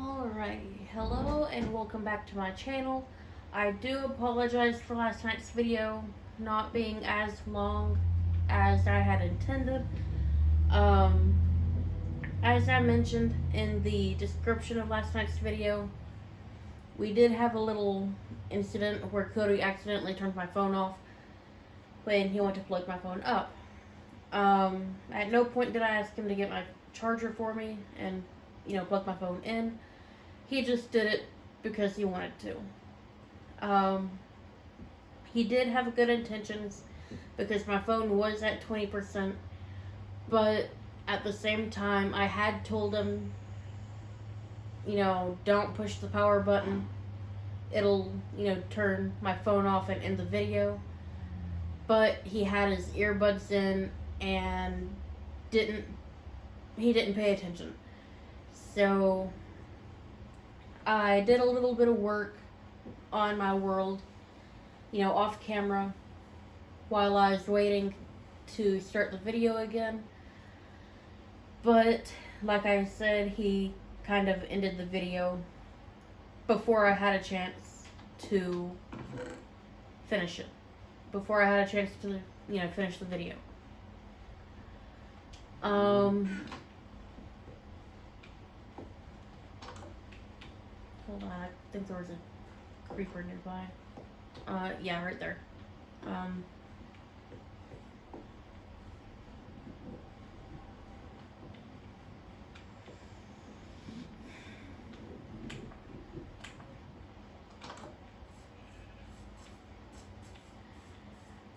Alright, hello and welcome back to my channel. I do apologize for last night's video not being as long as I had intended. As I mentioned in the description of last night's video, we did have a little incident where Cody accidentally turned my phone off when he went to plug my phone up. At no point did I ask him to get my charger for me and, plug my phone in. He just did it because he wanted to. He did have good intentions because my phone was at 20%, but at the same time, I had told him, don't push the power button. It'll, turn my phone off and end the video. But he had his earbuds in and he didn't pay attention. So I did a little bit of work on my world, off camera while I was waiting to start the video again. But like I said, he kind of ended the video before I had a chance to finish it. Before I had a chance to, finish the video. Hold on, I think there was a creeper nearby. Yeah, right there.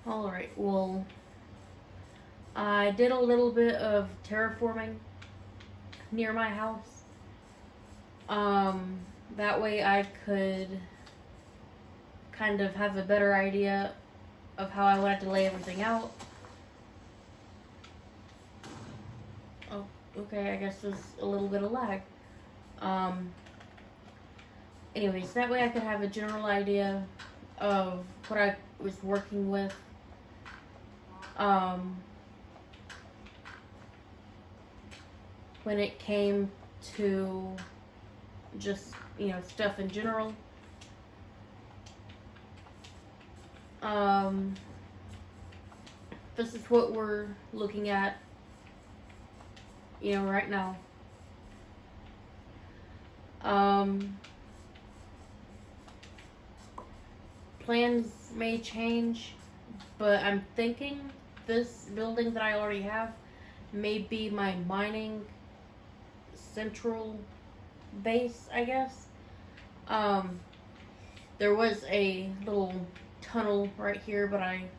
Alright, well, I did a little bit of terraforming near my house. That way I could kind of have a better idea of how I wanted to lay everything out. Oh, okay, I guess there's a little bit of lag. Anyways, that way I could have a general idea of what I was working with. When it came to just, stuff in general. This is what we're looking at, right now. Plans may change, but I'm thinking this building that I already have may be my mining central base, I guess. There was a little tunnel right here, but I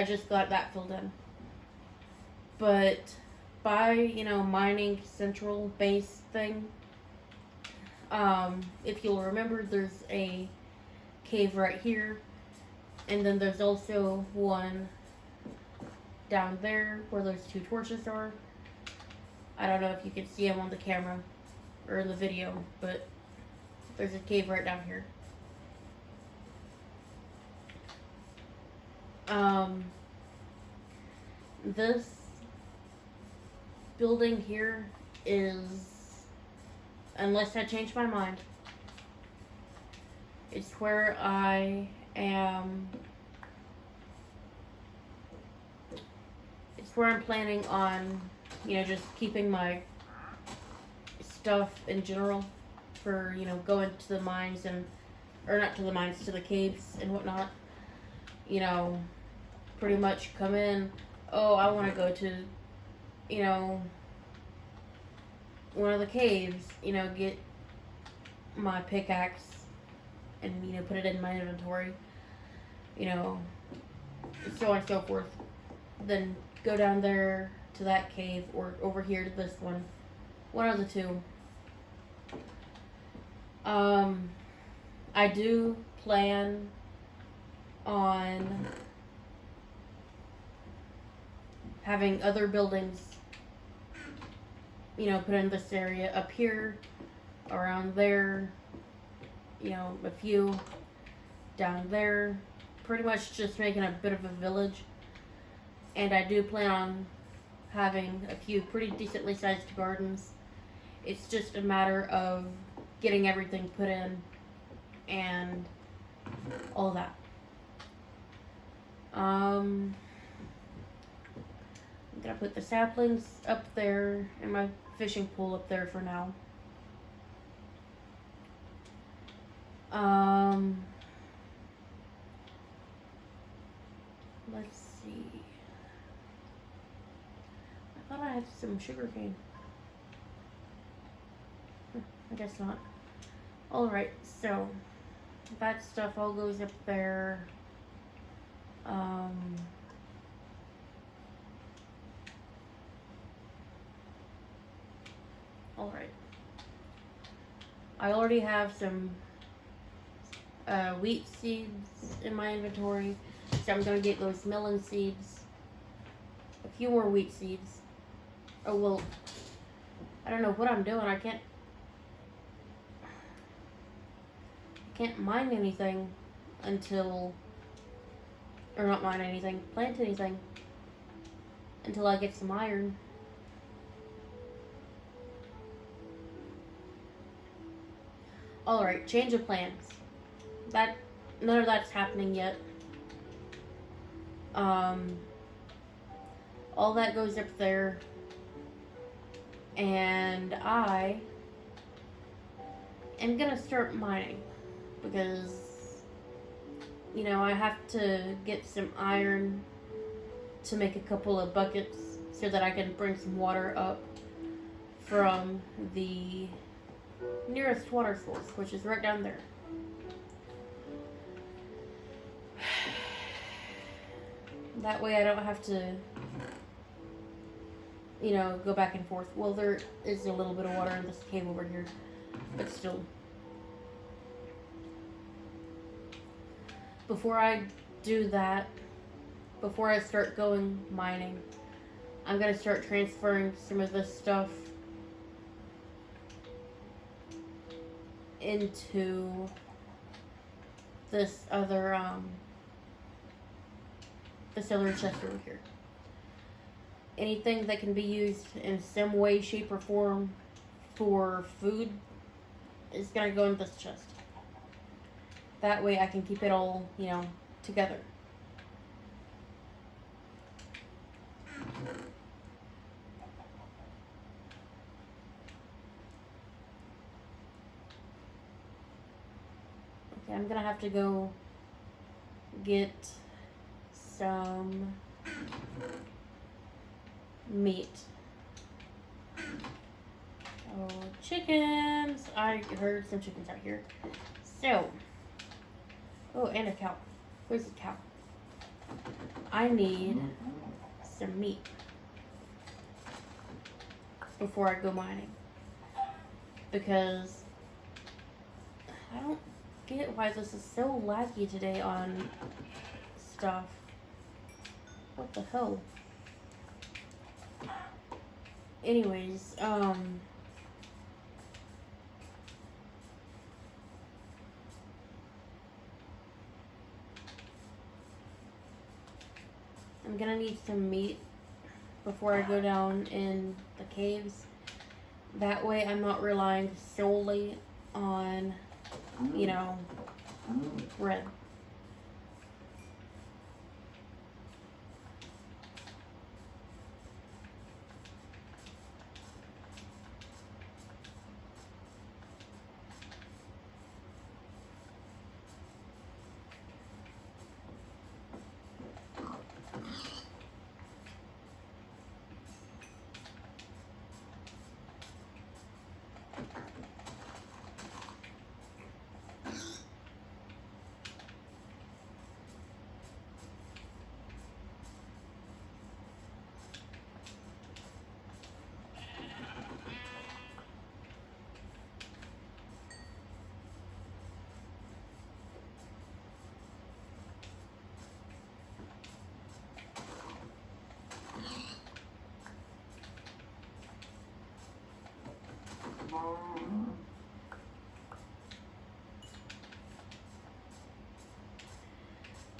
just got that filled in. But by, mining central base thing, if you'll remember, there's a cave right here, and then there's also one down there where those two torches are. I don't know if you can see them on the camera or in the video, but there's a cave right down here. This building here is, unless I change my mind, it's where I am, it's where I'm planning on, just keeping my stuff in general for, going to the mines or not to the mines, to the caves and whatnot. Pretty much come in, oh, I want to go to, one of the caves, get my pickaxe and, put it in my inventory, so on and so forth. Then go down there to that cave or over here to this one of the two. I do plan on having other buildings, put in this area up here, around there, a few down there, pretty much just making a bit of a village. And I do plan on having a few pretty decently sized gardens It's just a matter of getting everything put in and all that. I'm gonna put the saplings up there and my fishing pole up there for now. Let's see. I thought I had some sugar cane. I guess not. Alright, so that stuff all goes up there. Alright. I already have some wheat seeds in my inventory, so I'm gonna get those melon seeds. A few more wheat seeds. Oh well, I don't know what I'm doing. I can't mine anything until, or not mine anything, plant anything until I get some iron. Alright, change of plans. None of that's happening yet. All that goes up there, and I am gonna start mining because, you know, I have to get some iron to make a couple of buckets so that I can bring some water up from the nearest water source, which is right down there. That way I don't have to, you know, go back and forth. Well, there is a little bit of water in this cave over here, but still. Before I do that, before I start going mining, I'm going to start transferring some of this stuff into this other chest over here. Anything that can be used in some way, shape, or form for food is gonna go in this chest. That way I can keep it all, you know, together. Okay, I'm gonna have to go get some meat. Oh, chickens! I heard some chickens out here. So, oh, and a cow. Where's the cow? I need some meat before I go mining, because I don't get why this is so laggy today on stuff. What the hell? Anyways, I'm gonna need some meat before I go down in the caves. That way I'm not relying solely on, you know, bread.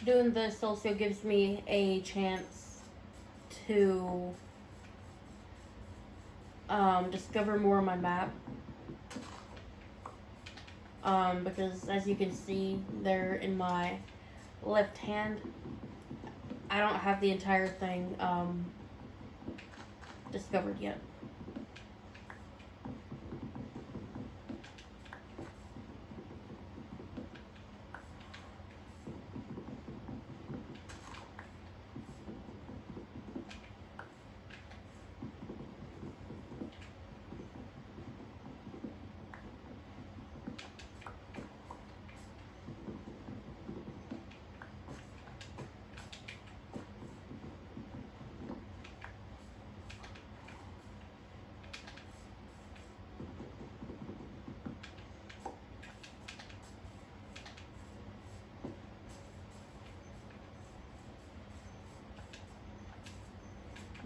Doing this also gives me a chance to discover more on my map. Because as you can see there in my left hand, I don't have the entire thing discovered yet.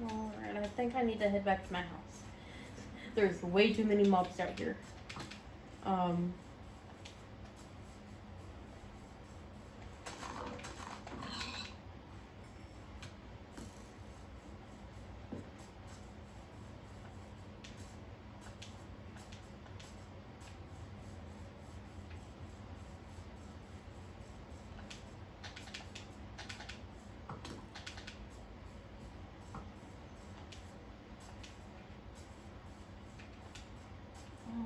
Alright, I think I need to head back to my house. There's way too many mobs out here.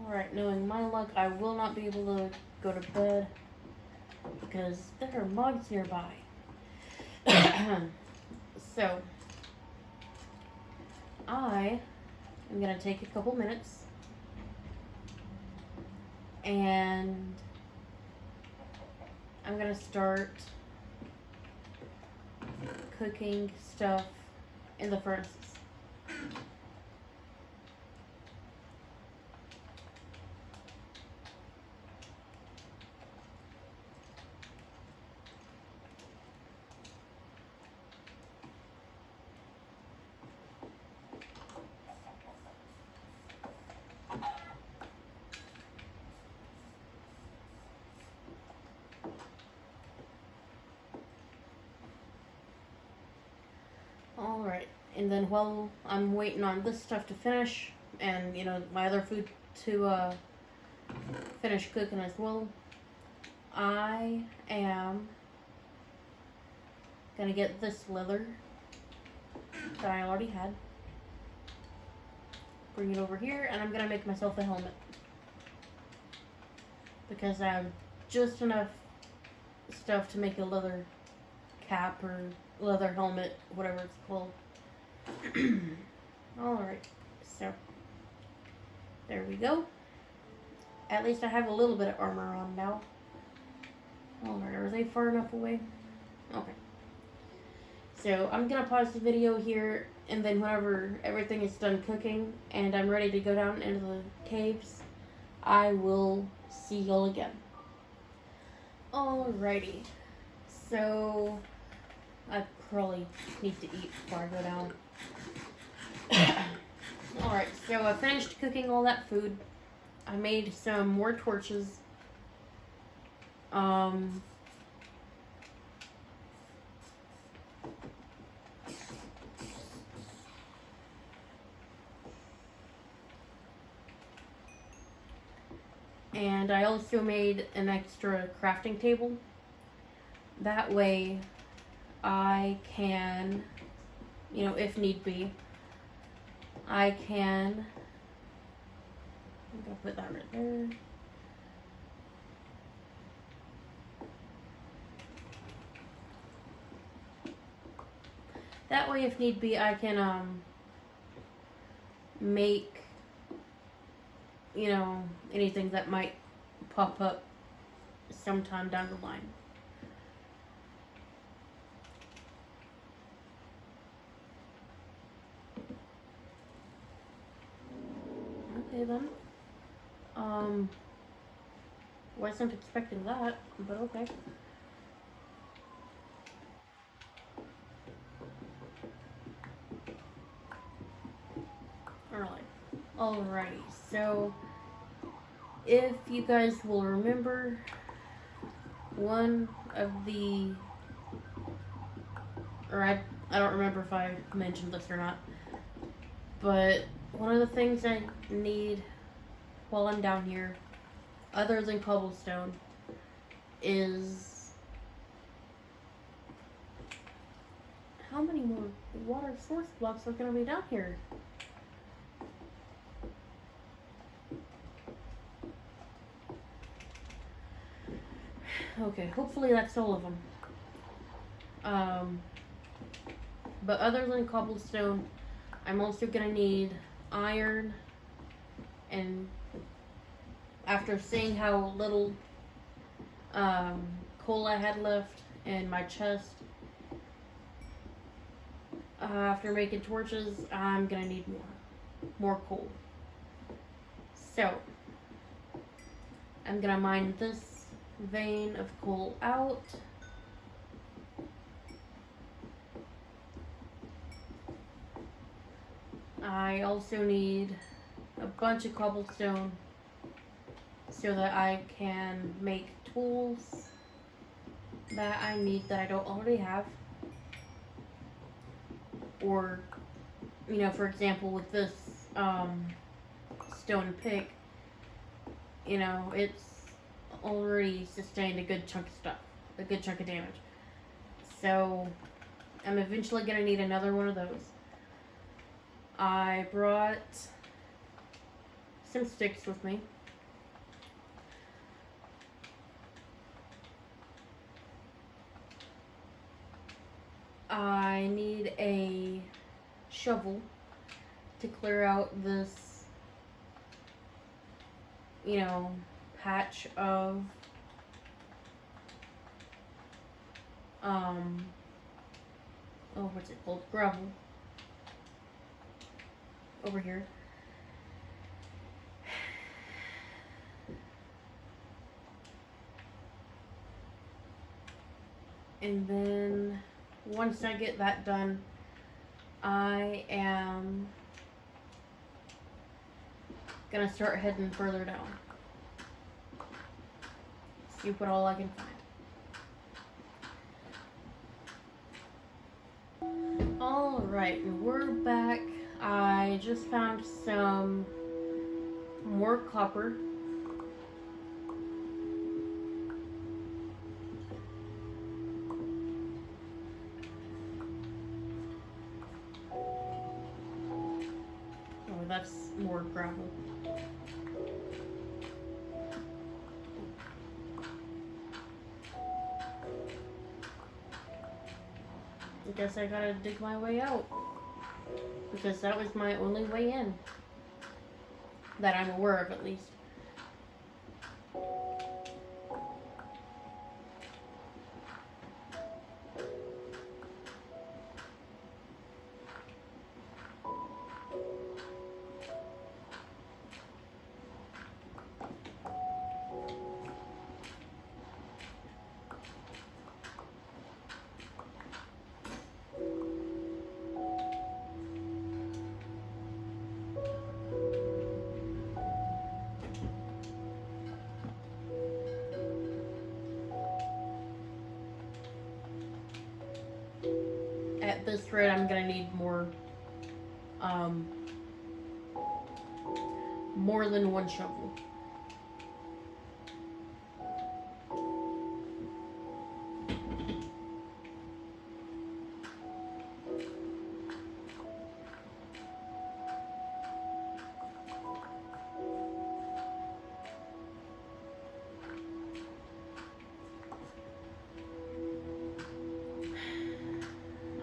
Alright, knowing my luck, I will not be able to go to bed because there are mobs nearby. So, I am going to take a couple minutes and I'm going to start cooking stuff in the furnaces. Alright, and then while I'm waiting on this stuff to finish, and, you know, my other food to finish cooking as well, I am gonna get this leather that I already had, bring it over here, and I'm gonna make myself a helmet. Because I have just enough stuff to make a leather cap or leather helmet, whatever it's called. Alright, so there we go. At least I have a little bit of armor on now. Alright, are they far enough away? Okay. So I'm gonna pause the video here, and then whenever everything is done cooking and I'm ready to go down into the caves, I will see y'all again. Alrighty. So I probably need to eat before I go down. Alright, so I finished cooking all that food. I made some more torches. And I also made an extra crafting table. That way I can, you know, if need be, I can, I'm gonna put that right there. That way, if need be, I can make, you know, anything that might pop up sometime down the line. Okay then. Wasn't expecting that, but okay. Alrighty, so if you guys will remember, one of the, or I don't remember if I mentioned this or not, but one of the things I need while I'm down here, other than cobblestone, is how many more water source blocks are going to be down here? Okay, hopefully that's all of them. But other than cobblestone, I'm also going to need iron, and after seeing how little coal I had left in my chest, after making torches, I'm gonna need more coal. So I'm gonna mine this vein of coal out. I also need a bunch of cobblestone so that I can make tools that I need that I don't already have. Or, you know, for example, with this stone pick, you know, it's already sustained a good chunk of stuff, a good chunk of damage. So I'm eventually gonna need another one of those. I brought some sticks with me. I need a shovel to clear out this, you know, patch of what's it called? Gravel. Over here. And then once I get that done, I am gonna start heading further down. See what all I can find. Alright, we're back. I just found some more copper. Oh, that's more gravel. I guess I gotta dig my way out, because that was my only way in, that I'm aware of at least. At this rate, I'm gonna need more than one shovel.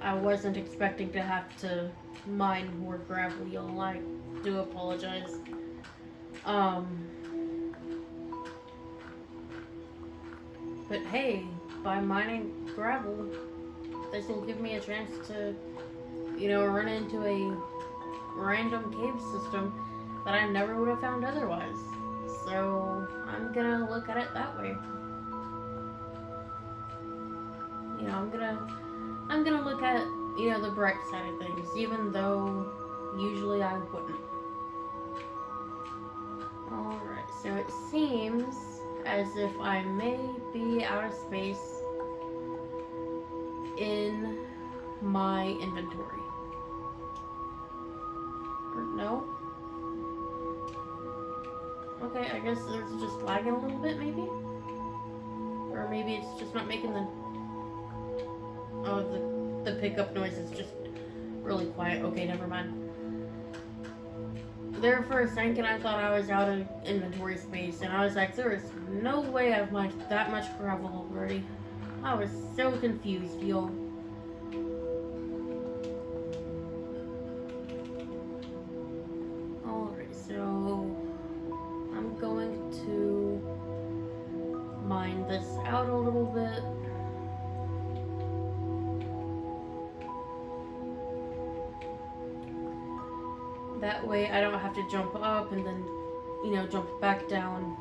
I wasn't expecting to have to mine more gravel, y'all. I do apologize. But hey, by mining gravel, this will give me a chance to, you know, run into a random cave system that I never would have found otherwise. So I'm gonna look at it that way. You know, I'm gonna look at, you know, the bright side of things, even though usually I wouldn't. Alright, so it seems as if I may be out of space in my inventory. Or no? Okay, I guess there's just lagging a little bit, maybe? Or maybe it's just not making the... Oh, the pickup noise is just really quiet. Okay, never mind. There for a second I thought I was out of inventory space, and I was like, there is no way I've mined that much gravel already. I was so confused, y'all. Alright, so I'm going to mine this out a little bit. That way I don't have to jump up and then, you know, jump back down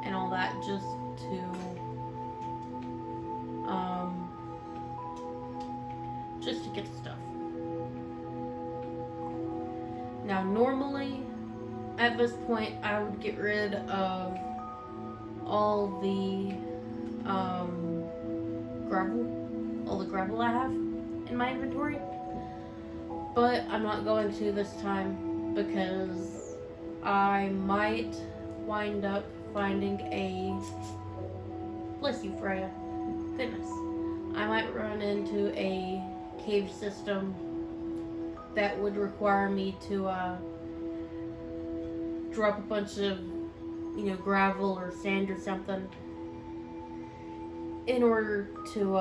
and all that just to get stuff. Now normally at this point I would get rid of all the gravel I have in my inventory. But I'm not going to this time because I might wind up finding a... Bless you, Freya. Goodness. I might run into a cave system that would require me to drop a bunch of, you know, gravel or sand or something in order to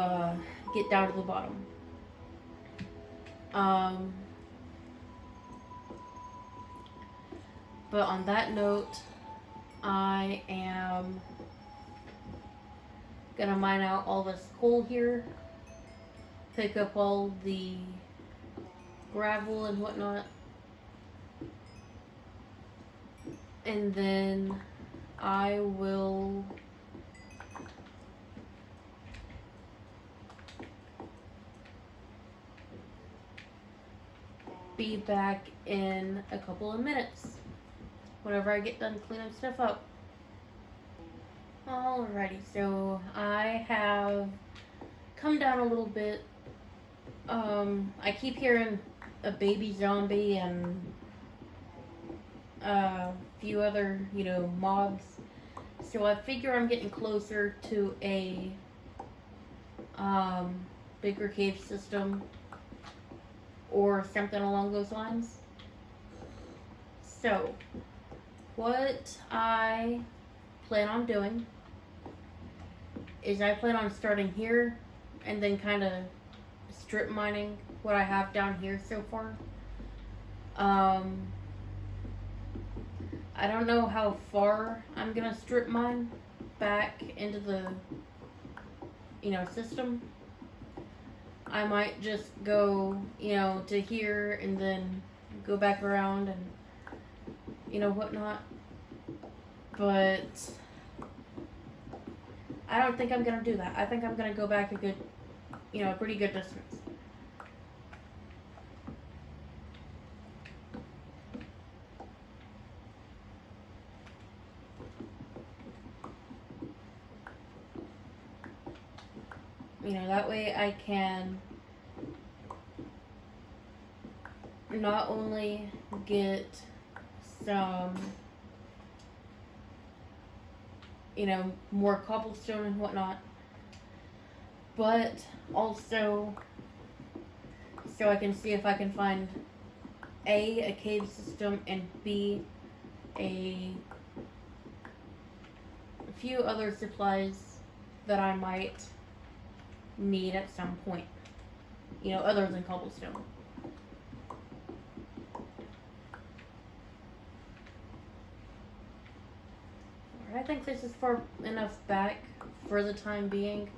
get down to the bottom. But on that note, I am gonna mine out all this coal here, pick up all the gravel and whatnot, and then I will be back in a couple of minutes whenever I get done cleaning stuff up. Alrighty, so I have come down a little bit. I keep hearing a baby zombie and a few other, you know, mobs. So I figure I'm getting closer to a bigger cave system or something along those lines. So what I plan on doing is I plan on starting here and then kind of strip mining what I have down here so far. I don't know how far I'm gonna strip mine back into the, you know, system. I might just go, you know, to here and then go back around and, you know, whatnot. But I don't think I'm gonna do that. I think I'm gonna go back a good, you know, a pretty good distance. You know, that way I can not only get some, you know, more cobblestone and whatnot, but also so I can see if I can find a cave system, and B, a few other supplies that I might need at some point, you know, other than cobblestone. I think this is far enough back for the time being.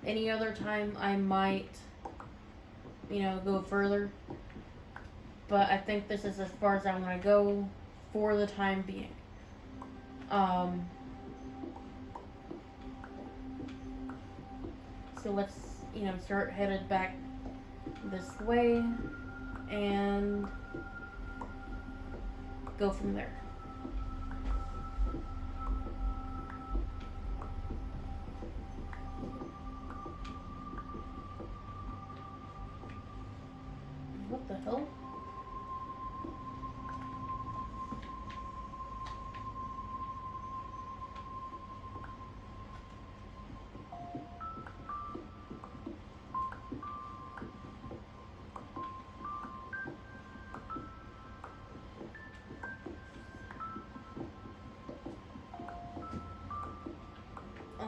Any other time I might, you know, go further, but I think this is as far as I'm going to go for the time being. So let's, you know, start headed back this way and go from there. What the hell?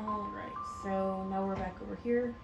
Alright, so now we're back over here.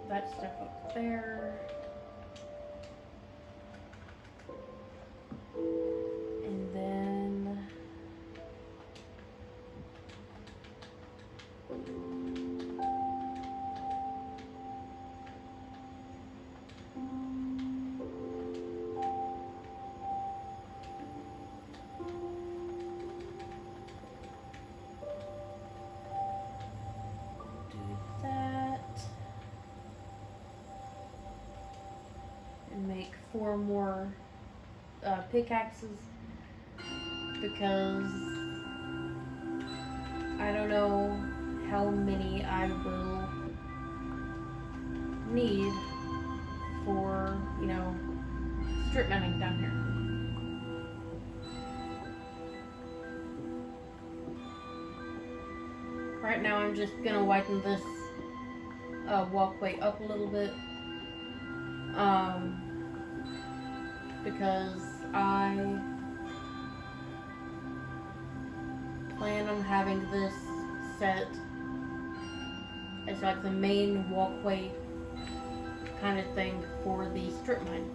That stuff up there. And then do that. And make 4 more pickaxes, because I don't know how many I will need for, you know, strip mining down here. Right now I'm just gonna widen this walkway up a little bit. Because I plan on having this set as like the main walkway kind of thing for the strip mine.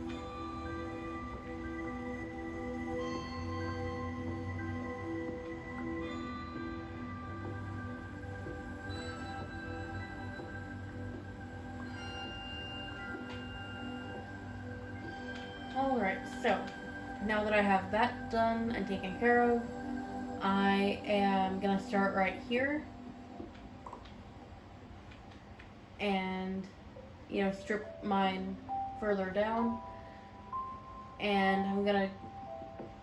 Alright, so now that I have that done and taken care of, I am gonna start right here and, you know, strip mine further down, and I'm gonna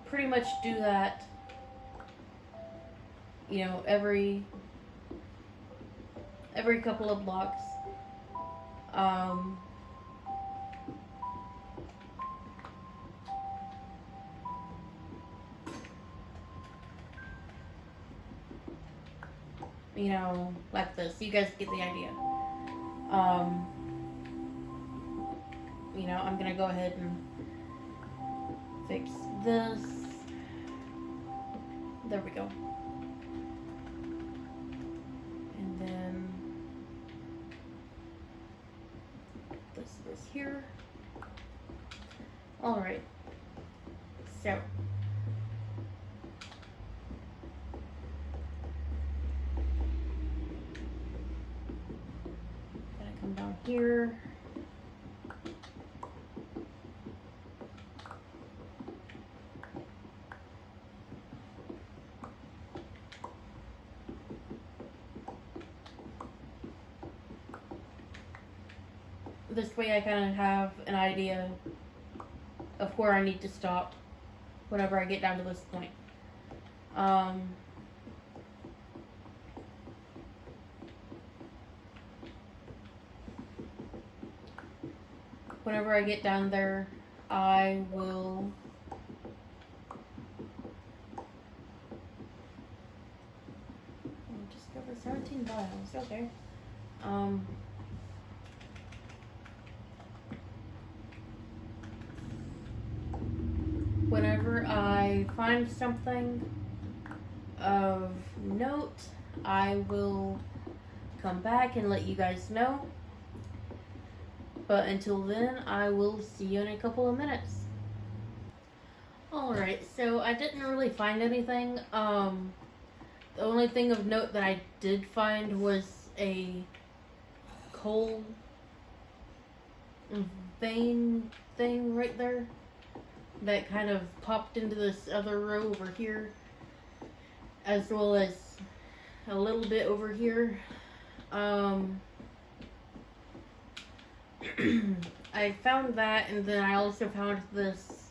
pretty much do that, you know, every couple of blocks. You know, like this. You guys get the idea. You know, I'm gonna go ahead and fix this. There we go. And then this is here. Alright. So come down here. This way I kind of have an idea of where I need to stop whenever I get down to this point. Whenever I get down there, I will discover 17 vials. Okay. Whenever I find something of note, I will come back and let you guys know. But until then, I will see you in a couple of minutes. Alright, so I didn't really find anything. The only thing of note that I did find was a coal vein thing right there that kind of popped into this other row over here, as well as a little bit over here. I found that, and then I also found this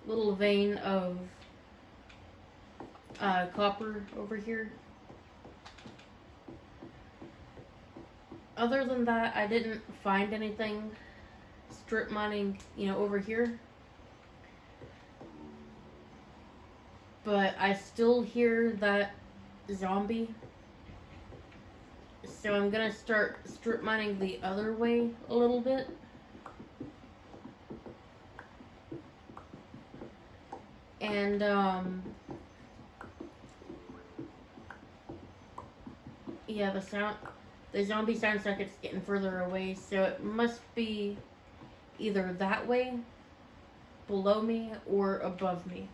little vein of copper over here. Other than that, I didn't find anything strip mining, over here. But I still hear that zombie. So I'm gonna start strip mining the other way a little bit. And yeah, the zombie sounds like it's getting further away, so it must be either that way, below me, or above me.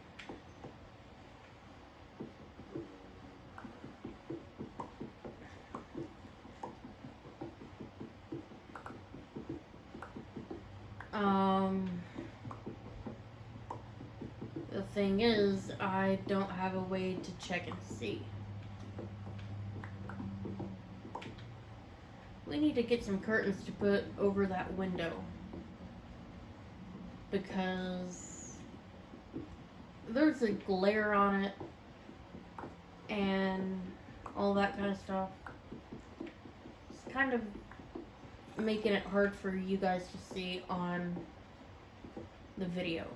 The thing is, I don't have a way to check and see. We need to get some curtains to put over that window, because there's a glare on it and all that kind of stuff. It's kind of making it hard for you guys to see on the video.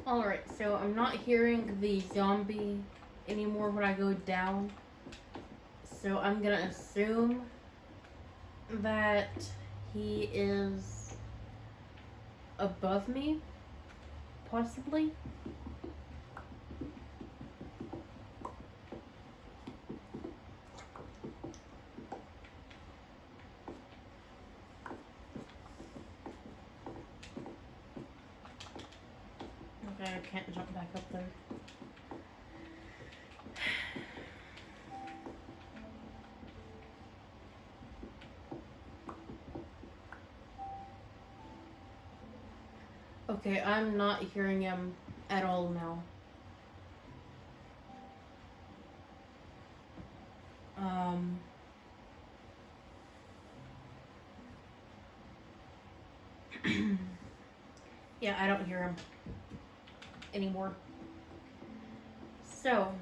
Alright, so I'm not hearing the zombie anymore when I go down. So I'm gonna assume that he is above me, possibly. Okay, I can't jump back up there. Okay, I'm not hearing him at all now. Yeah, I don't hear him anymore. So,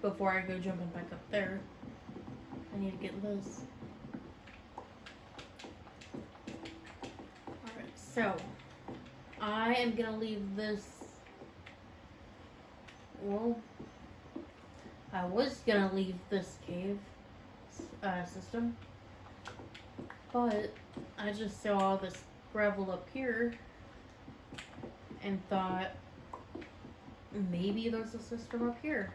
before I go jumping back up there, I need to get this. Alright, so I am gonna leave this. Well, I was gonna leave this cave system, but I just saw this gravel up here and thought maybe there's a system up here.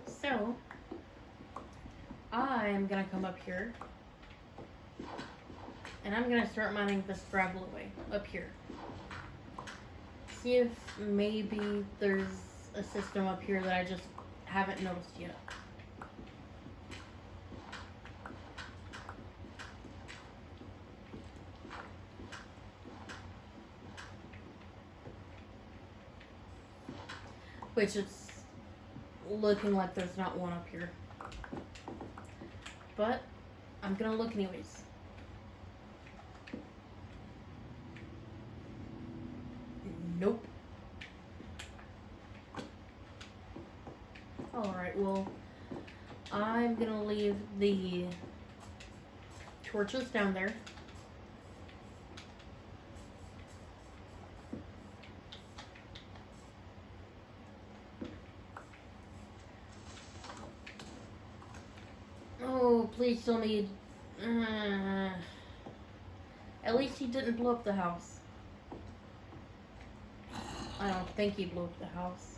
So I'm gonna come up here and I'm gonna start mining this gravel away up here. See if maybe there's a system up here that I just haven't noticed yet. Which it's looking like there's not one up here. But I'm gonna look anyways. Nope. Alright, well, I'm gonna leave the torches down there. Oh, please tell me. At least he didn't blow up the house. I don't think he blew up the house.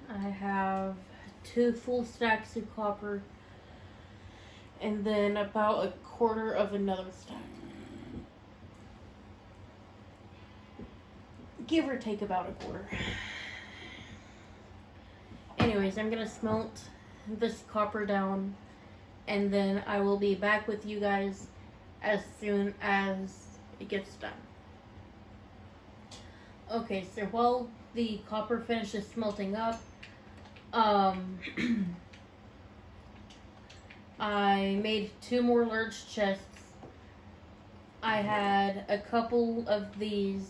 I have 2 full stacks of copper and then about a quarter of another stack. Give or take about a quarter. Anyways, I'm gonna smelt this copper down and then I will be back with you guys as soon as it gets done. Okay, so while the copper finishes smelting up, I made 2 more large chests. I had a couple of these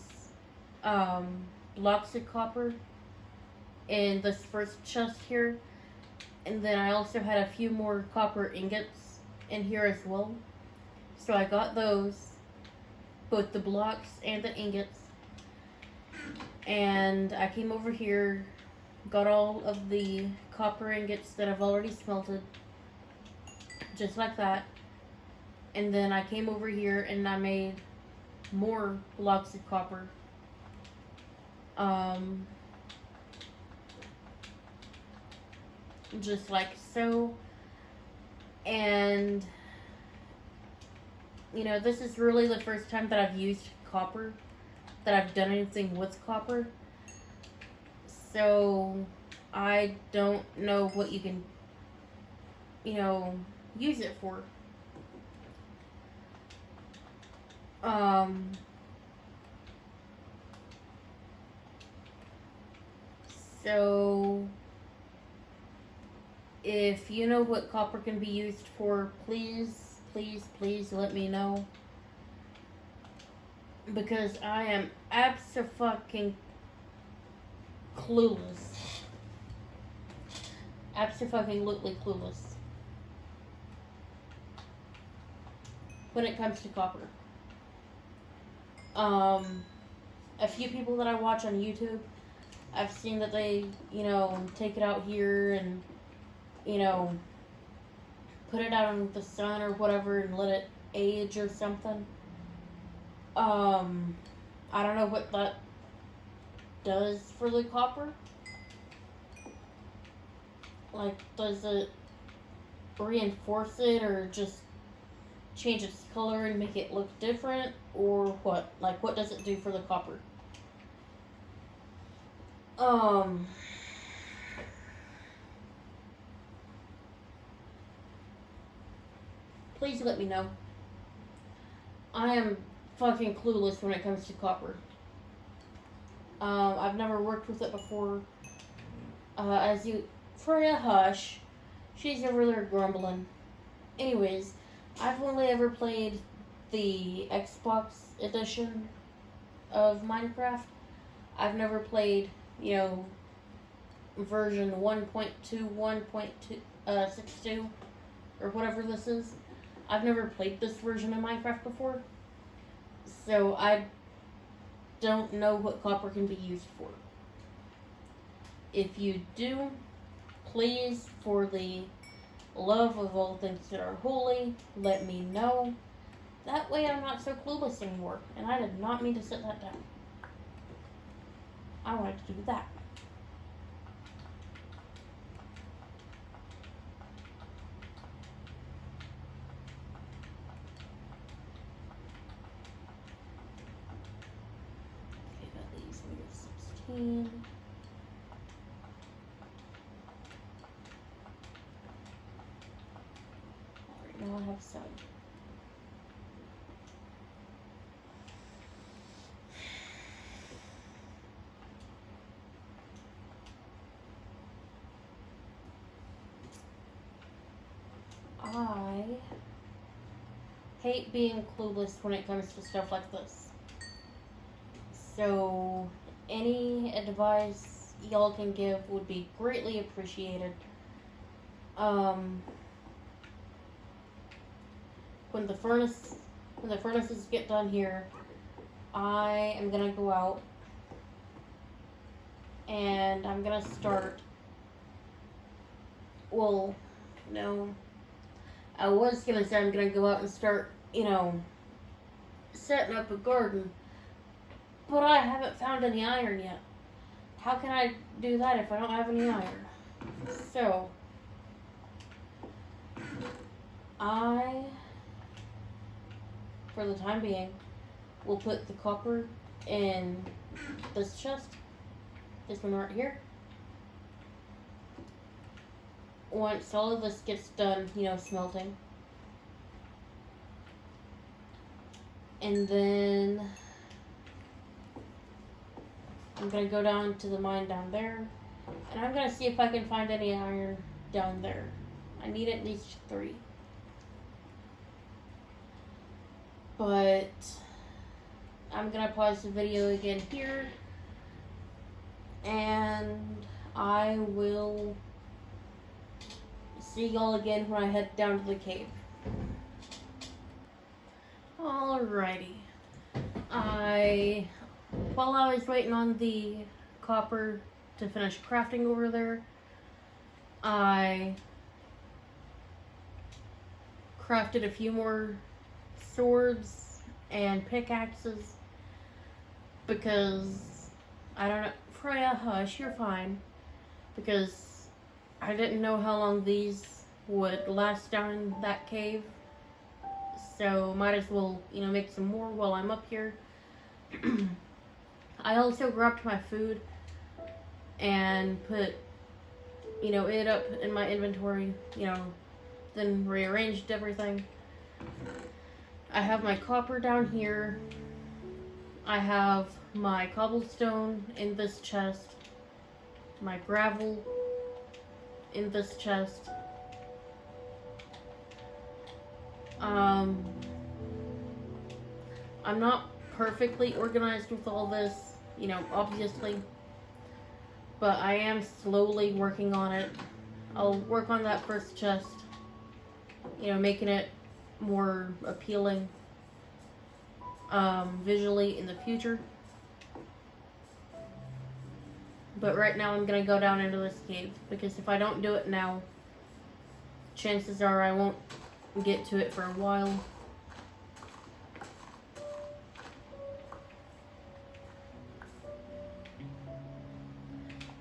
blocks of copper in this first chest here, and then I also had a few more copper ingots in here as well. So I got those, both the blocks and the ingots, and I came over here, got all of the copper ingots that I've already smelted, just like that. And then I came over here and I made more blocks of copper. Just like so. And, you know, this is really the first time that I've used copper, that I've done anything with copper. So I don't know what you can, you know, use it for. So if you know what copper can be used for, please, please, please let me know. Because I am abso-fucking clueless. Abso-fucking-lutely clueless when it comes to copper. A few people that I watch on YouTube, I've seen that they, you know, take it out here and, you know, put it out in the sun or whatever and let it age or something. I don't know what that does for the copper. Like, does it reinforce it or just change its color and make it look different, or what? Like, what does it do for the copper? Please let me know. I am fucking clueless when it comes to copper. I've never worked with it before. Freya, hush. She's over there grumbling. Anyways, I've only ever played the Xbox edition of Minecraft. I've never played, version 1.21.62 or whatever this is. I've never played this version of Minecraft before, so I don't know what copper can be used for. If you do, please, for the love of all things that are holy, let me know. That way I'm not so clueless anymore, and I did not mean to set that down. I wanted to do that. Okay, that leaves me with 16. Alright, now I have 7. I hate being clueless when it comes to stuff like this. So, any advice y'all can give would be greatly appreciated. When the furnaces get done here, I am gonna go out and I'm gonna start. Well, no. I was gonna say I'm gonna go out and start, setting up a garden. But I haven't found any iron yet. How can I do that if I don't have any iron? So, for the time being, will put the copper in this chest. This one right here. Once all of this gets done, smelting. And then I'm going to go down to the mine down there. And I'm going to see if I can find any iron down there. I need at least 3. But I'm going to pause the video again here. And I will see y'all again when I head down to the cave. Alrighty. While I was waiting on the copper to finish crafting over there, I crafted a few more swords and pickaxes because, I don't know, Freya, hush, you're fine, because I didn't know how long these would last down in that cave, so might as well, make some more while I'm up here. I also grabbed my food and put, it up in my inventory, then rearranged everything. I have my copper down here. I have my cobblestone in this chest, my gravel in this chest. I'm not perfectly organized with all this, obviously, but I am slowly working on it. I'll work on that first chest, making it more appealing visually in the future. But right now I'm gonna go down into this cave, because if I don't do it now, chances are I won't get to it for a while.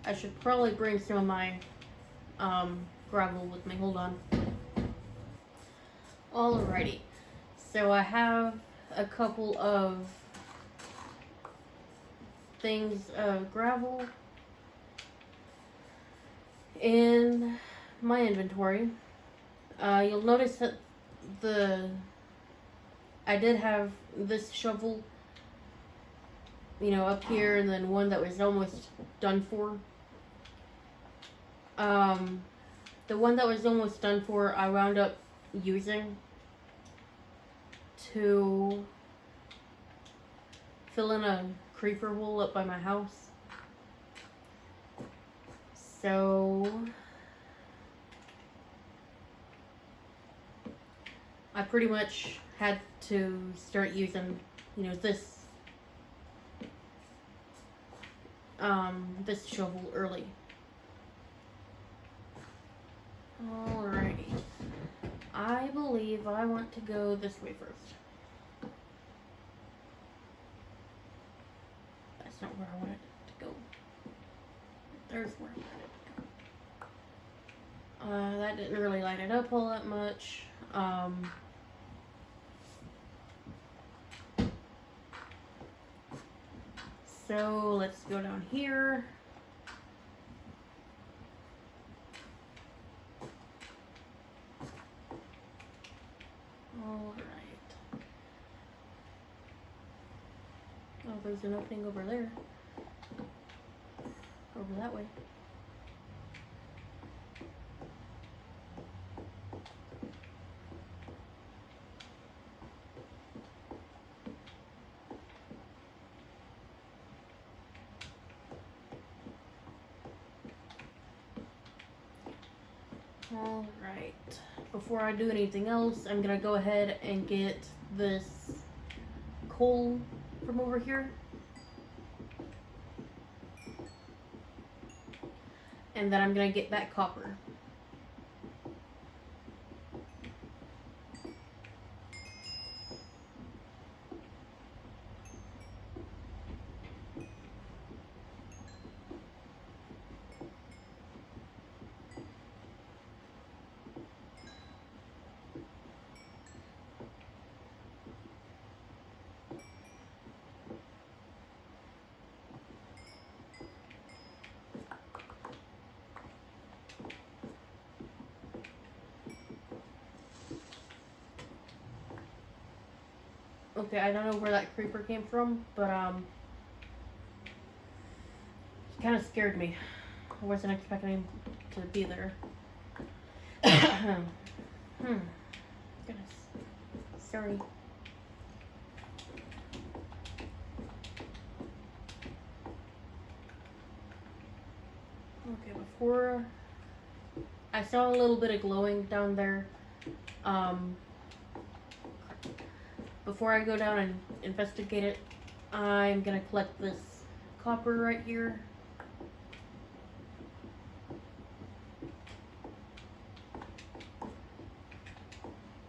I should probably bring some of my gravel with me. Hold on. Alrighty. So I have a couple of things of gravel in my inventory. You'll notice that I did have this shovel, up here, and then one that was almost done for. The one that was almost done for, I wound up using to fill in a creeper hole up by my house. So I pretty much had to start using, you know, this shovel early. Alrighty. I believe I want to go this way first. That's not where I wanted it to go. There's where I wanted it to go. That didn't really light it up all that much. So let's go down here. All right. Oh, there's an opening over there. Over that way. All right. Before I do anything else, I'm gonna go ahead and get this coal from over here. And then I'm gonna get that copper. Okay, I don't know where that creeper came from, but he kind of scared me. I wasn't expecting him to be there. Goodness. Sorry. Okay, before I saw a little bit of glowing down there. Before I go down and investigate it, I'm gonna collect this copper right here.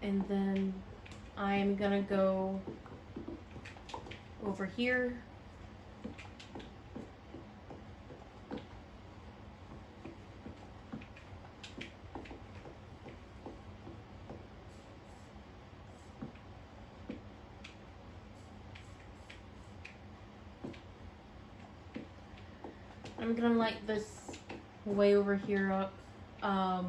And then I'm gonna go over here. I'm gonna light this way over here up. I'll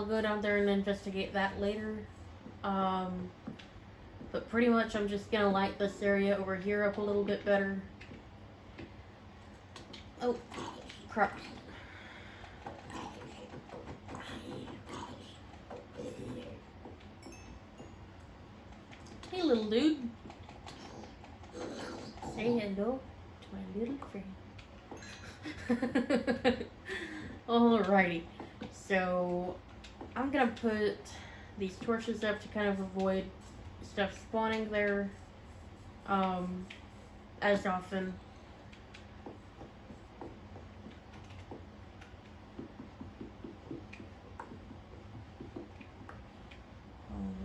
go down there and investigate that later. But pretty much I'm just gonna light this area over here up a little bit better. Oh, crap. Hey, little dude. Say hello to my little friend. Alrighty. So, I'm gonna put these torches up to kind of avoid stuff spawning there as often.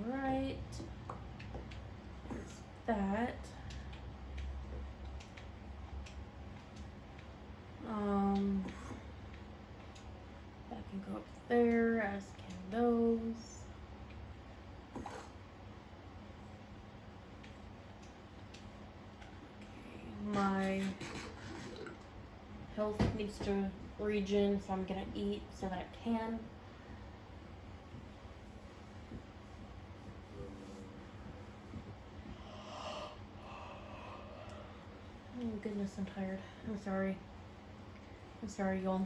Alright. There's that. That can go up there, as can those. Okay, my health needs to regen, so I'm gonna eat so that I can. goodness, I'm tired. I'm sorry. I'm sorry, y'all.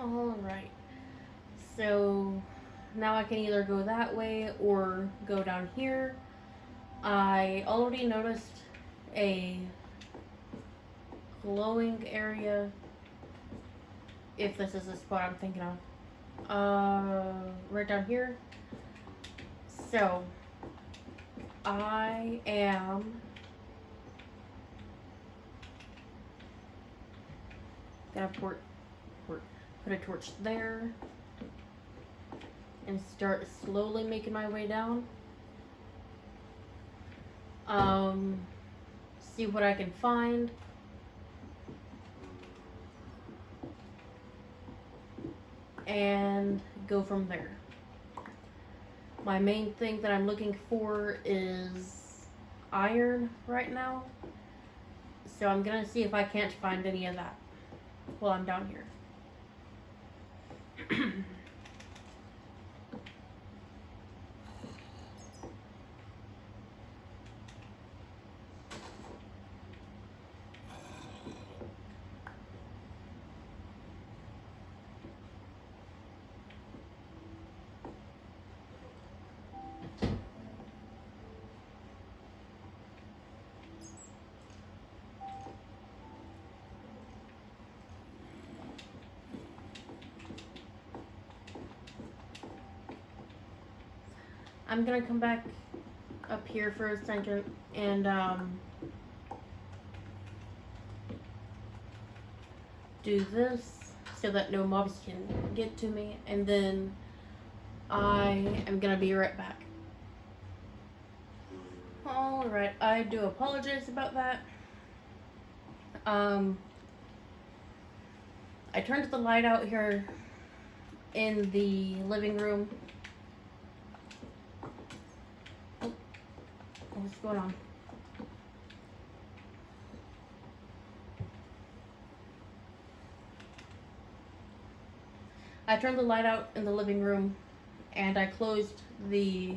Alright, so now I can either go that way or go down here. I already noticed a glowing area, if this is the spot I'm thinking of. Right down here. So, I am gonna put a torch there and start slowly making my way down. See what I can find. And go from there. My main thing that I'm looking for is iron right now. So I'm gonna see if I can't find any of that while I'm down here. I'm gonna come back up here for a second and do this so that no mobs can get to me, and then I am gonna be right back. Alright, I do apologize about that. I turned the light out here in the living room. What's going on? I turned the light out in the living room and I closed the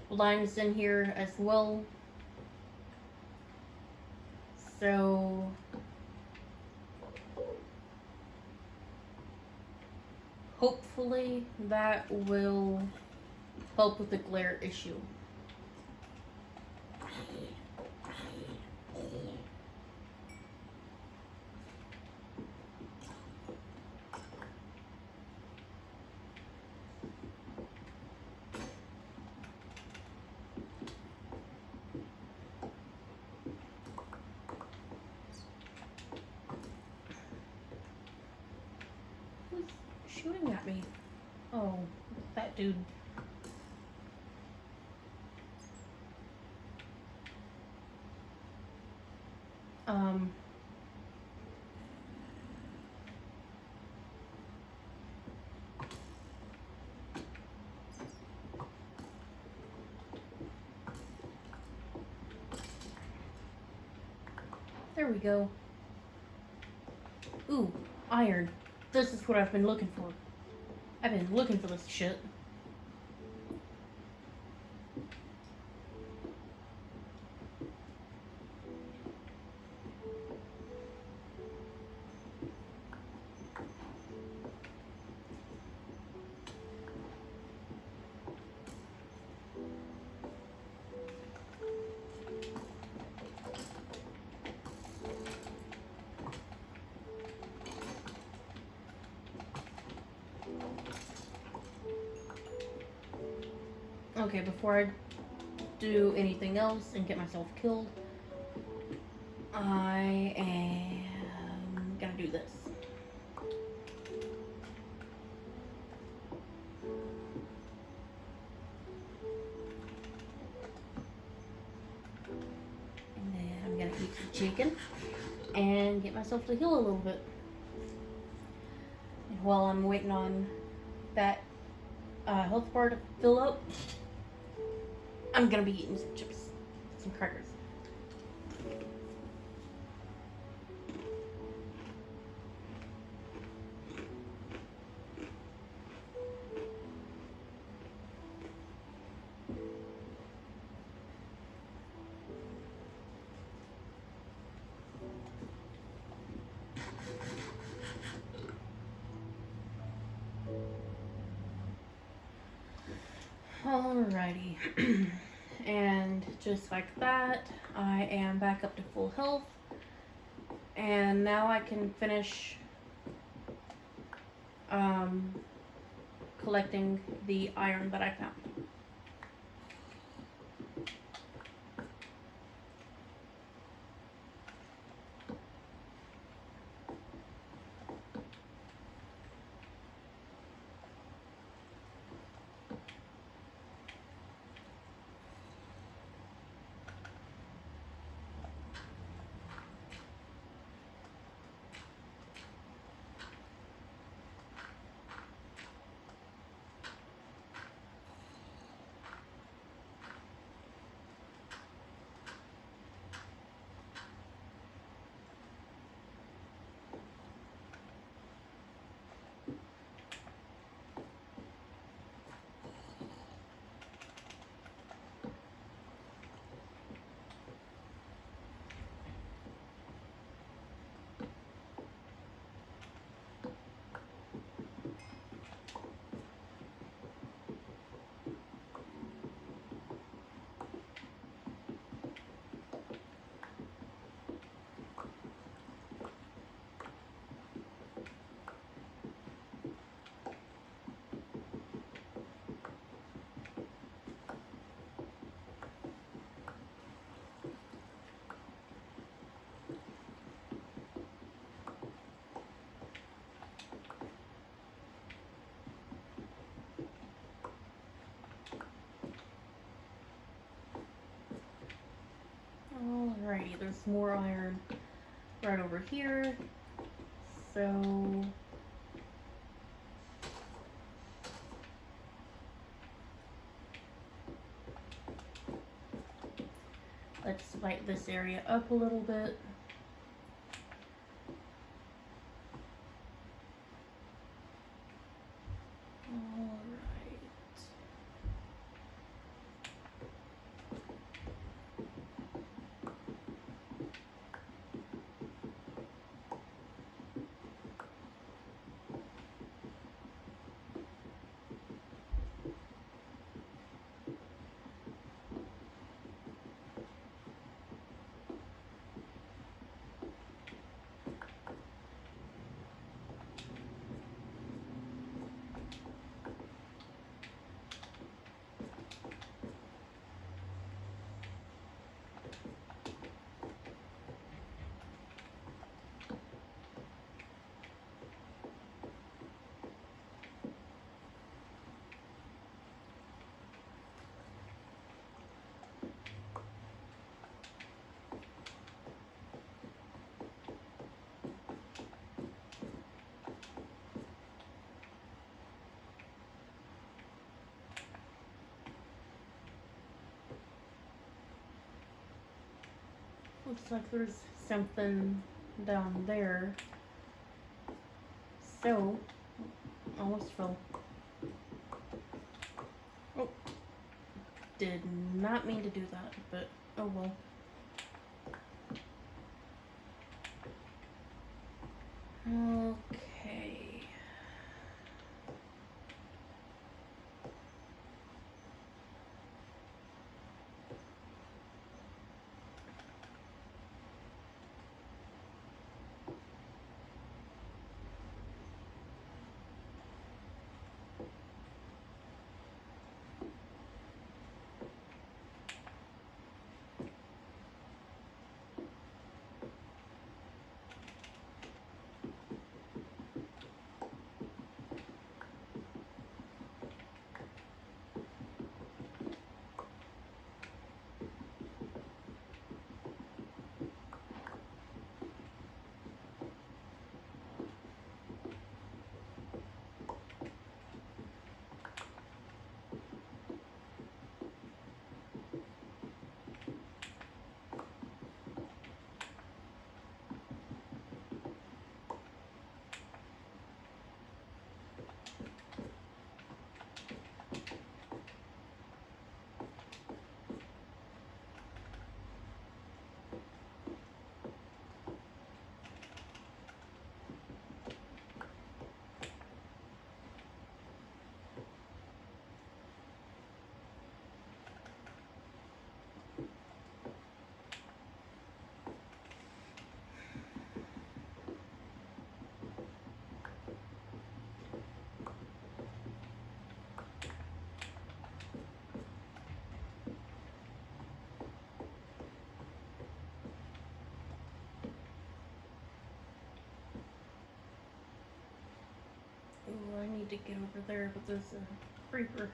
blinds in here as well. So hopefully that will help with the glare issue. Who's shooting at me? Oh, that dude. There we go. Ooh, iron. This is what I've been looking for. I've been looking for this shit. Okay, before I do anything else and get myself killed, I am gonna do this. And then I'm gonna eat some chicken and get myself to heal a little bit. And while I'm waiting on that health bar to fill up, I'm gonna be eating some chips, some crackers. Alrighty. And just like that, I am back up to full health. And now I can finish collecting the iron that I found. Alrighty, there's more iron right over here. So let's light this area up a little bit. Looks like there's something down there. So, almost fell. Oh, did not mean to do that, but oh well. Okay. Ooh, I need to get over there, but there's a creeper.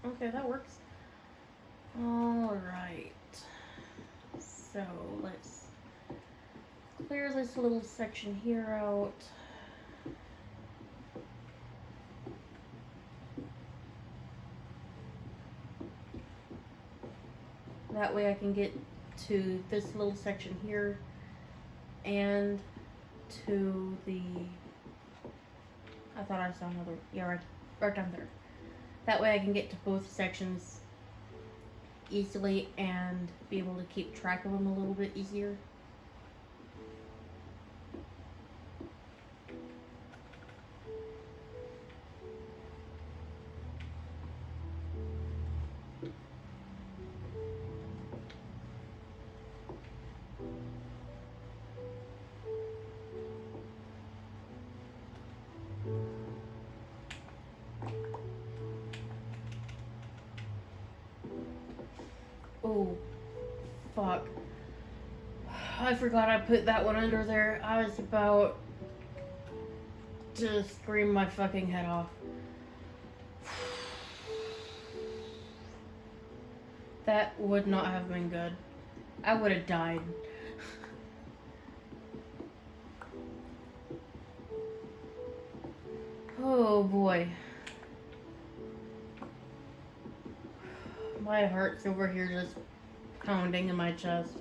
Okay, that works. Alright. So, let's clear this little section here out. That way I can get to this little section here and to the, I thought I saw another, yeah, right down there. That way I can get to both sections easily and be able to keep track of them a little bit easier. Oh, fuck. I forgot I put that one under there. I was about to scream my fucking head off. That would not have been good. I would have died. Oh boy. My heart's over here just pounding in my chest.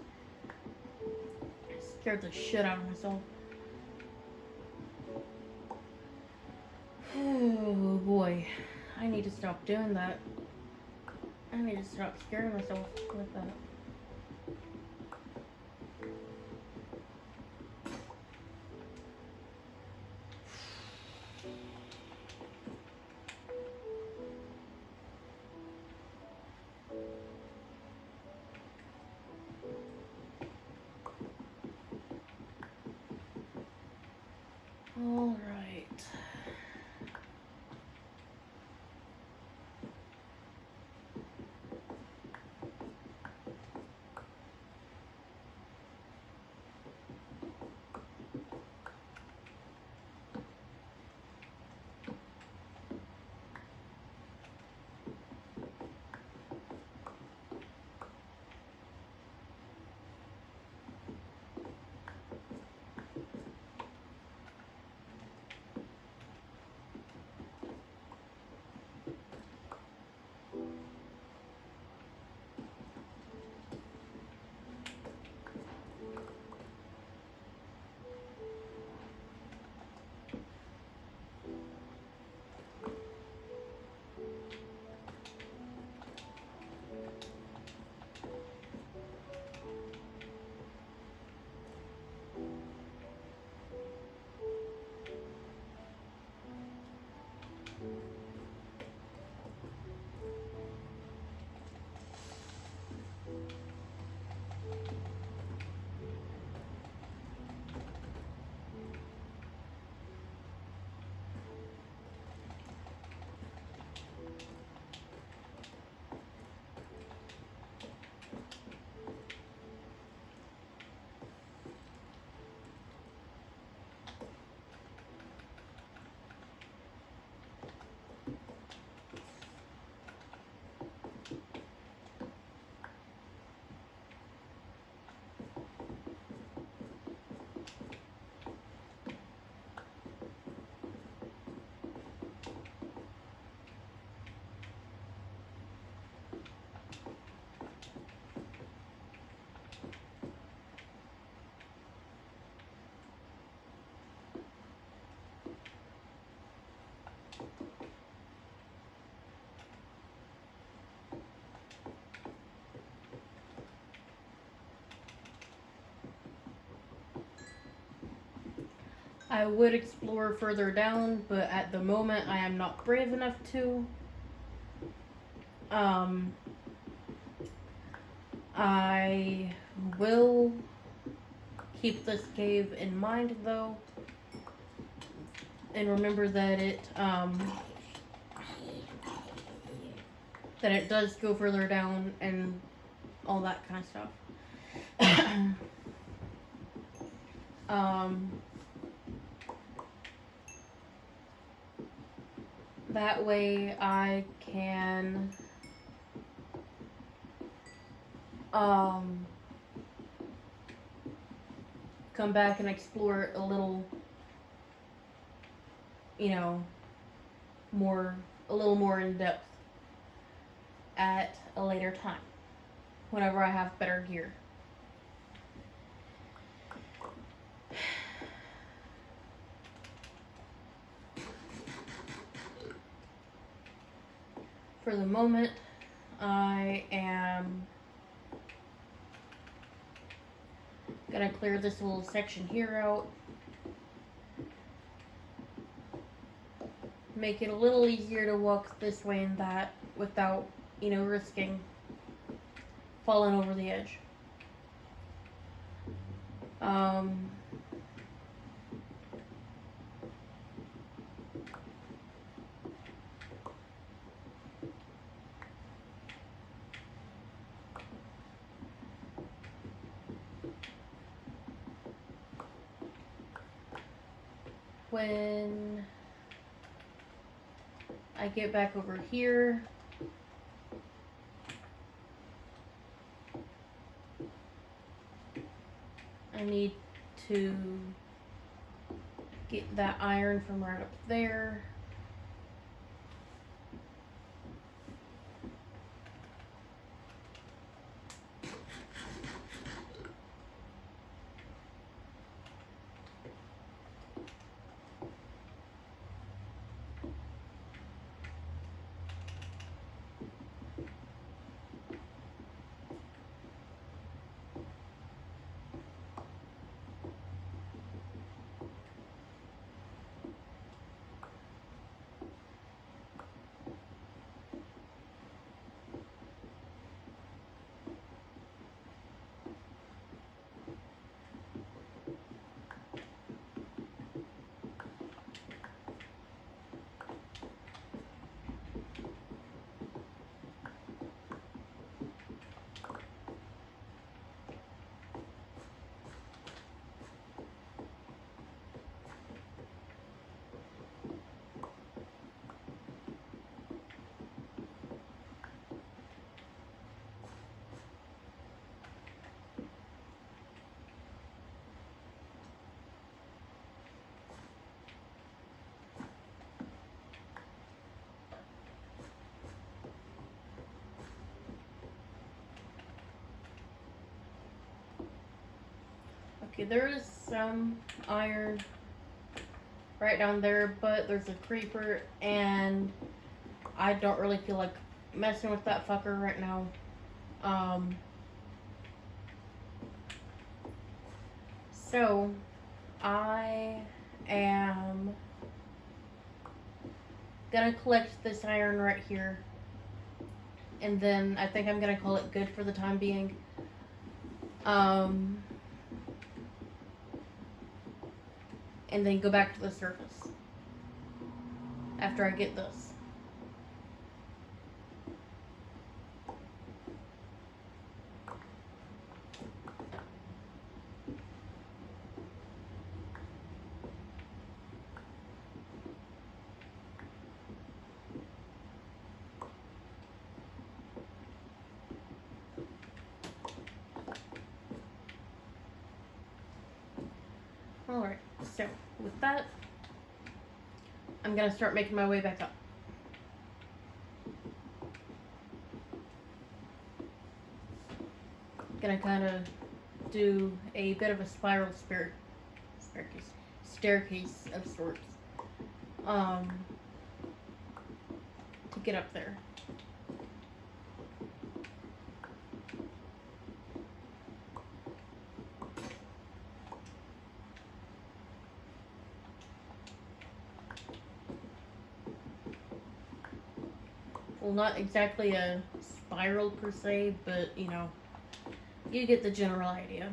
I scared the shit out of myself. Oh boy. I need to stop doing that. I need to stop scaring myself with that. All right. I would explore further down, but at the moment I am not brave enough to. I will keep this cave in mind though, and remember that it does go further down and all that kind of stuff. That way I can come back and explore it a little, you know, a little more in depth at a later time, whenever I have better gear. For the moment, I am gonna clear this little section here out. Make it a little easier to walk this way and that without, you know, risking falling over the edge. When I get back over here, I need to get that iron from right up there. Okay, there is some iron right down there, but there's a creeper, and I don't really feel like messing with that fucker right now. So, I am gonna collect this iron right here, and then I think I'm gonna call it good for the time being. And then go back to the surface after I get this. Alright, so with that, I'm gonna start making my way back up. Gonna kind of do a bit of a spiral staircase of sorts, to get up there. Well, not exactly a spiral per se, but you know, you get the general idea.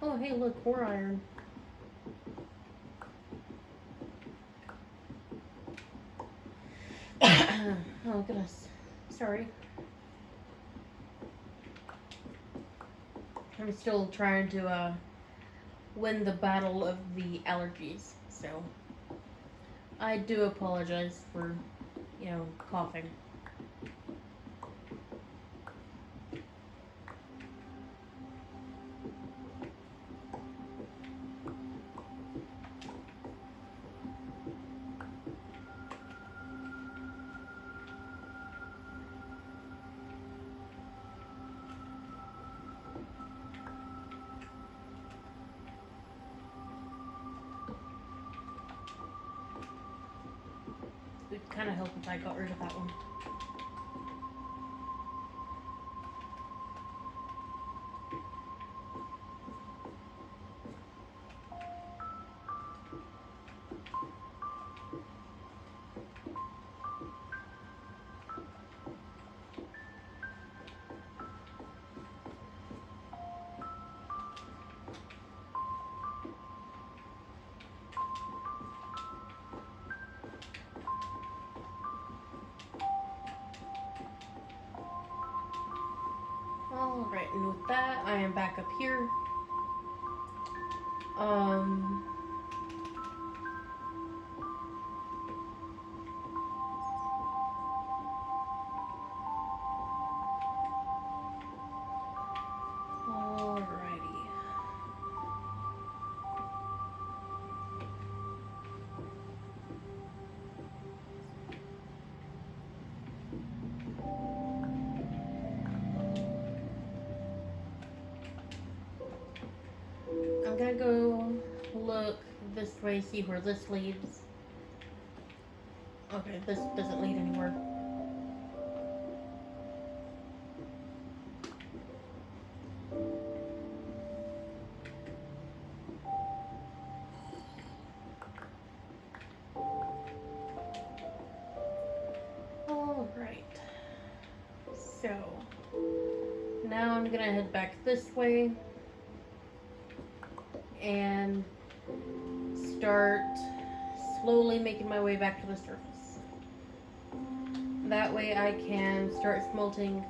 Oh, hey, look, core iron. Oh, goodness. Sorry. I'm still trying to win the battle of the allergies, so I do apologize for, you know, coughing. It would kind of help if I got rid of that one. Alright, and with that, I am back up here. Alrighty. I'm gonna go look this way, see where this leads. Okay, this doesn't lead anywhere. Alright. So, now I'm gonna head back this way and start slowly making my way back to the surface. That way I can start smelting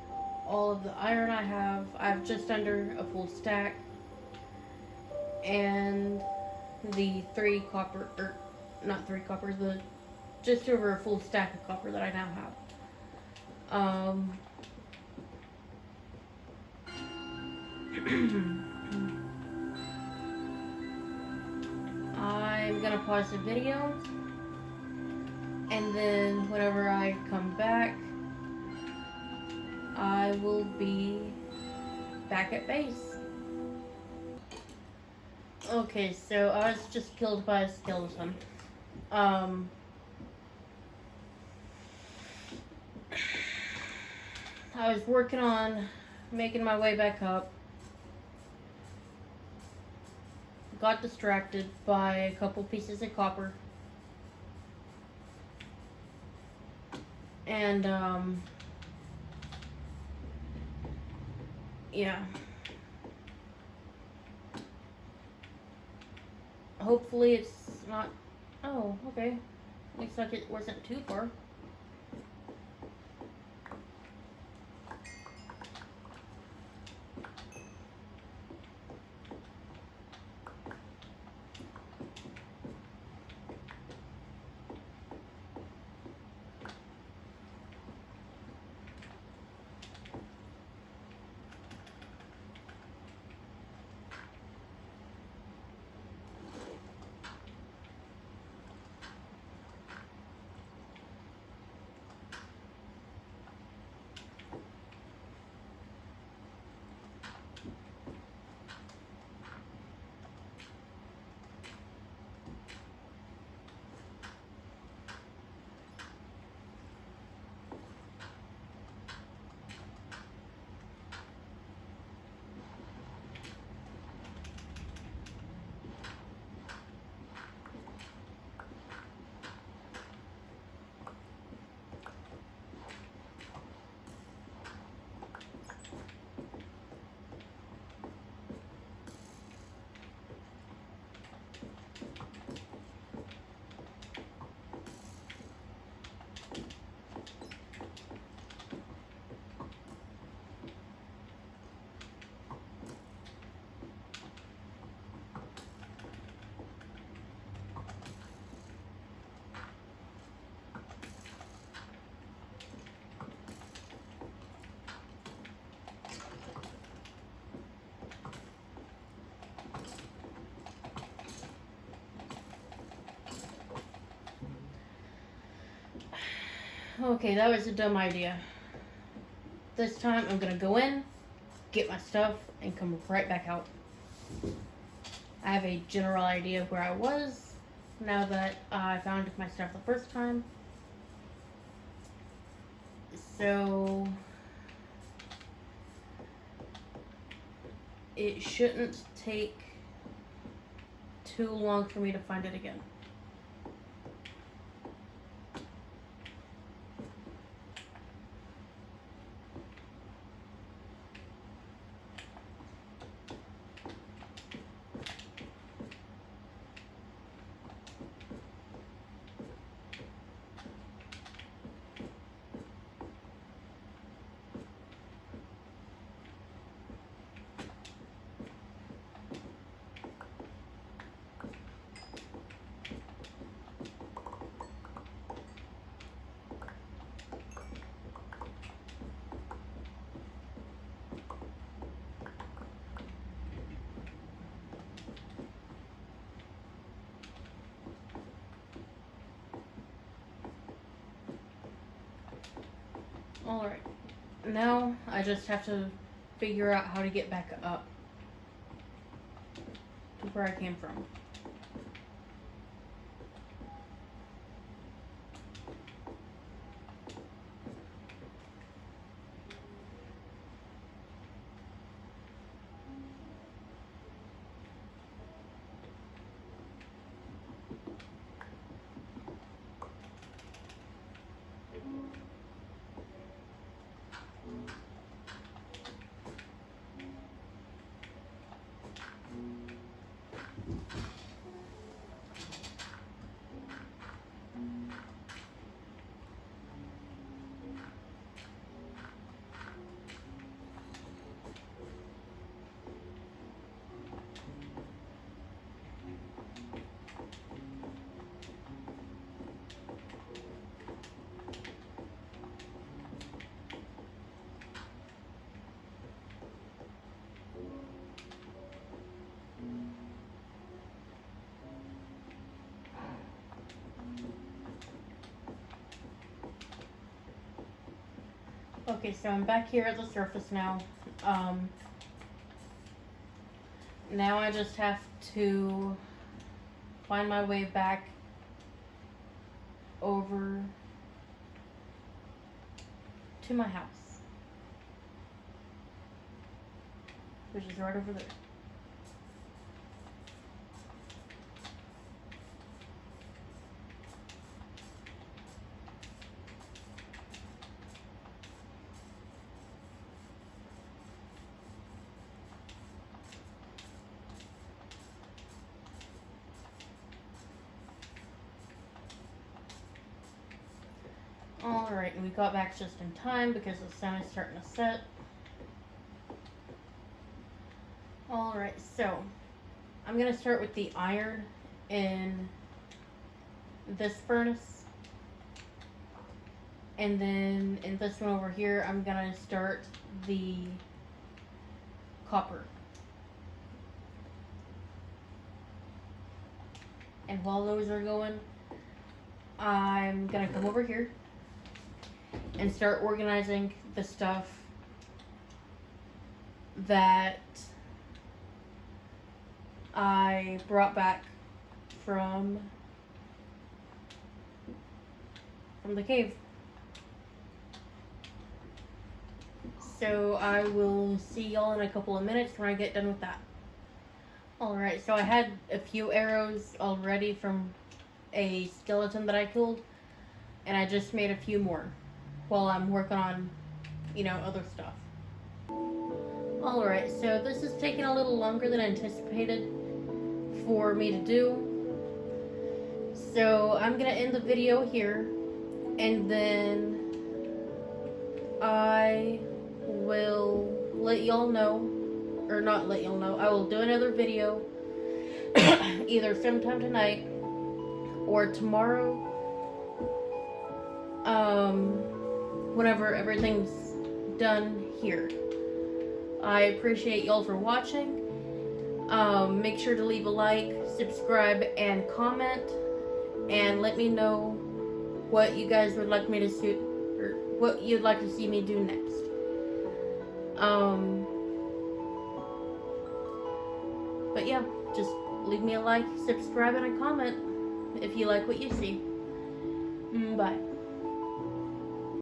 all of the iron I have. I have just under a full stack, and the 3 copper, or not 3 copper, the just over a full stack of copper that I now have. I'm gonna pause the video, and then whenever I come back, I will be back at base. Okay, so I was just killed by a skeleton. I was working on making my way back up. Got distracted by a couple pieces of copper. And, yeah. Hopefully it's not... Oh, okay. Looks like it wasn't too far. Okay, that was a dumb idea. This time I'm gonna go in, get my stuff, and come right back out. I have a general idea of where I was now that I found my stuff the first time. So it shouldn't take too long for me to find it again. Alright, now I just have to figure out how to get back up to where I came from. Okay, so I'm back here at the surface now. Now I just have to find my way back over to my house, which is right over there. Alright, and we got back just in time because the sun is starting to set. Alright, so I'm going to start with the iron in this furnace. And then in this one over here, I'm going to start the copper. And while those are going, I'm going to come over here and start organizing the stuff that I brought back from the cave. So I will see y'all in a couple of minutes when I get done with that. Alright, so I had a few arrows already from a skeleton that I killed, and I just made a few more while I'm working on, other stuff. Alright, so this is taking a little longer than anticipated for me to do. So I'm going to end the video here, and then I will let y'all know, or not let y'all know, I will do another video either sometime tonight or tomorrow, whenever everything's done here. I appreciate y'all for watching. Make sure to leave a like, subscribe, and comment, and let me know what you guys would like me to what you'd like to see me do next. But yeah, just leave me a like, subscribe, and a comment if you like what you see. Bye.